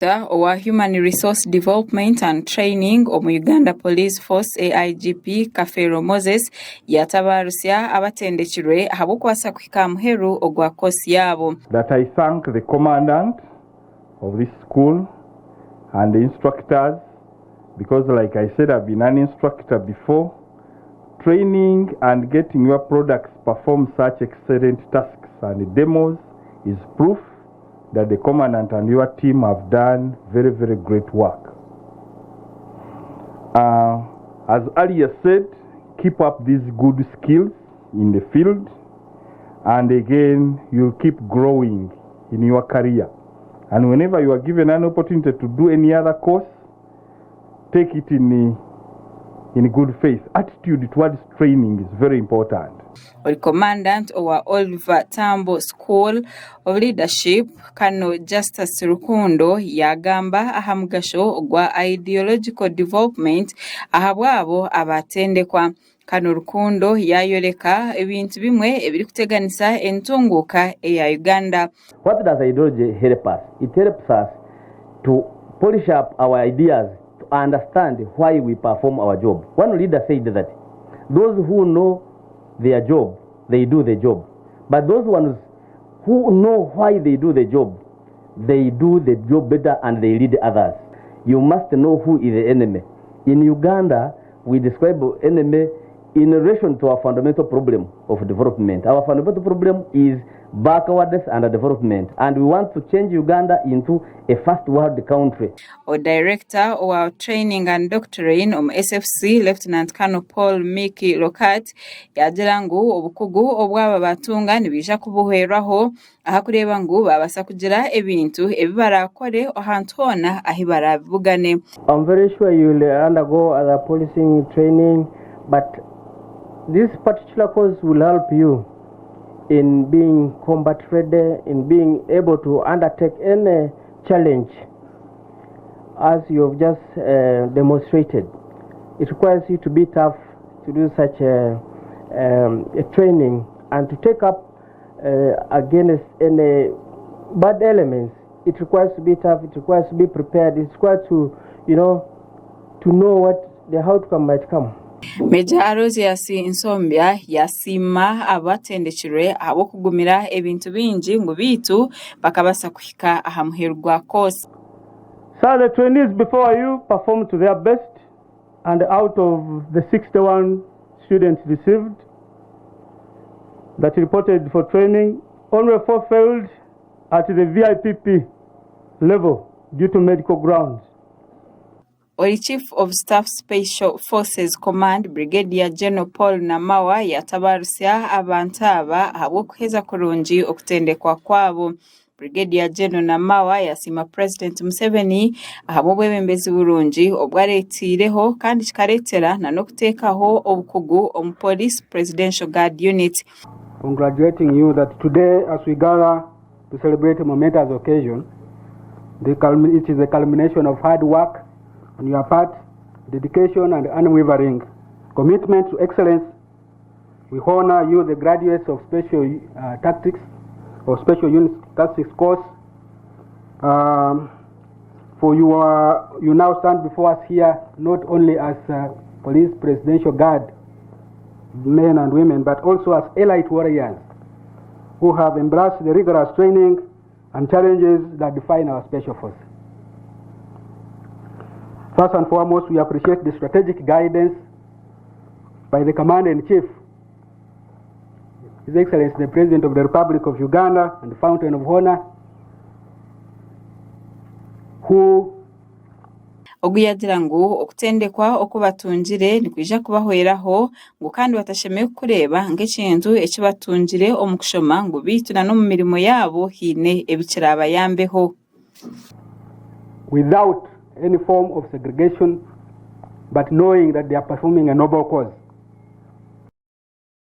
Owa Human Resource Development and Training omu Uganda Police Force AIGP Kafero Moses yatabarusya abatendekirwe ahabukwasa kuhika muheru ogwa kosi yabo. That I thank the commandant of this school and the instructors, because like I said, I've been an instructor before. Training and getting your products perform such excellent tasks and demos is proof that the commandant and your team have done very, very great work. As earlier said, keep up these good skills in the field, and again, you'll keep growing in your career. And whenever you are given an opportunity to do any other course, take it in good faith. Attitude towards training is very important. The commandant of Oliver Tambo School of Leadership, Kano Justice Rukundo, yagamba ahamugasho ogwa ideological development ahabwabo abatendekwa. Kano Rukundo yayoleka ebintu bimwe ebiri kuteganisa entunguka eya Uganda. What does ideology help us? It helps us to polish up our ideas, to understand why we perform our job. One leader said that those who know their job, they do the job. But those ones who know why they do the job better and they lead others. You must know who is the enemy. In Uganda, we describe enemy in relation to our fundamental problem of development. Our fundamental problem is backwardness and development, and we want to change Uganda into a first world country. Our director of our training and doctrine SFC, Lieutenant Colonel Paul Miki Lokat, yagira ngu obukugu obwaba batunga nibija kubuheraho ahakureba ngu babasa kugira ebintu ebibarakore ahantu hona ahibarabugane. I'm very sure you will undergo other policing training, but this particular course will help you in being combat ready, in being able to undertake any challenge as you have just demonstrated. It requires you to be tough to do such a training and to take up against any bad elements. It requires to be tough, it requires to be prepared, it requires to know what the outcome might come. Major Arosias Insombya yasima abatendekirwe abo kugumira ebintu bingi ngo bitu bakabasa kuhika ahamuherwa kosi. So the trainees before you performed to their best, and out of the 61 students received that reported for training, only 4 failed at the VIPP level due to medical grounds. Ori Chief of Staff Special Forces Command Brigadier General Paul Namawa yatabarusya abantu aba ahabukuheza kurungi okutendekwa kwabo. Brigadier General Namawa yasima President Museveni ahabubwebembezi burungi obwaretireho kandi kikaretera na nokutekaho obukugu omu Police Presidential Guard Unit. Congratulating you that today, as we gather to celebrate a momentous occasion, it is a culmination of hard work on your part, dedication and unwavering commitment to excellence. We honor you, the graduates of Special Tactics or Special Unit Tactics course. For you now stand before us here not only as Police Presidential Guard men and women, but also as elite warriors who have embraced the rigorous training and challenges that define our Special Force. First and foremost, we appreciate the strategic guidance by the Commander-in-Chief, His Excellency the President of the Republic of Uganda and the Fountain of Honor, who Oguyagira ngu okutendekwa okubatungire nikwija kubahweraho ngo kandi batashemeye kureba ng'ekintu ekibatungire omu kushoma ngo bituna no mu mirimo yabo hine ebikiraba yambeho. Without any form of segregation, but knowing that they are performing a noble cause.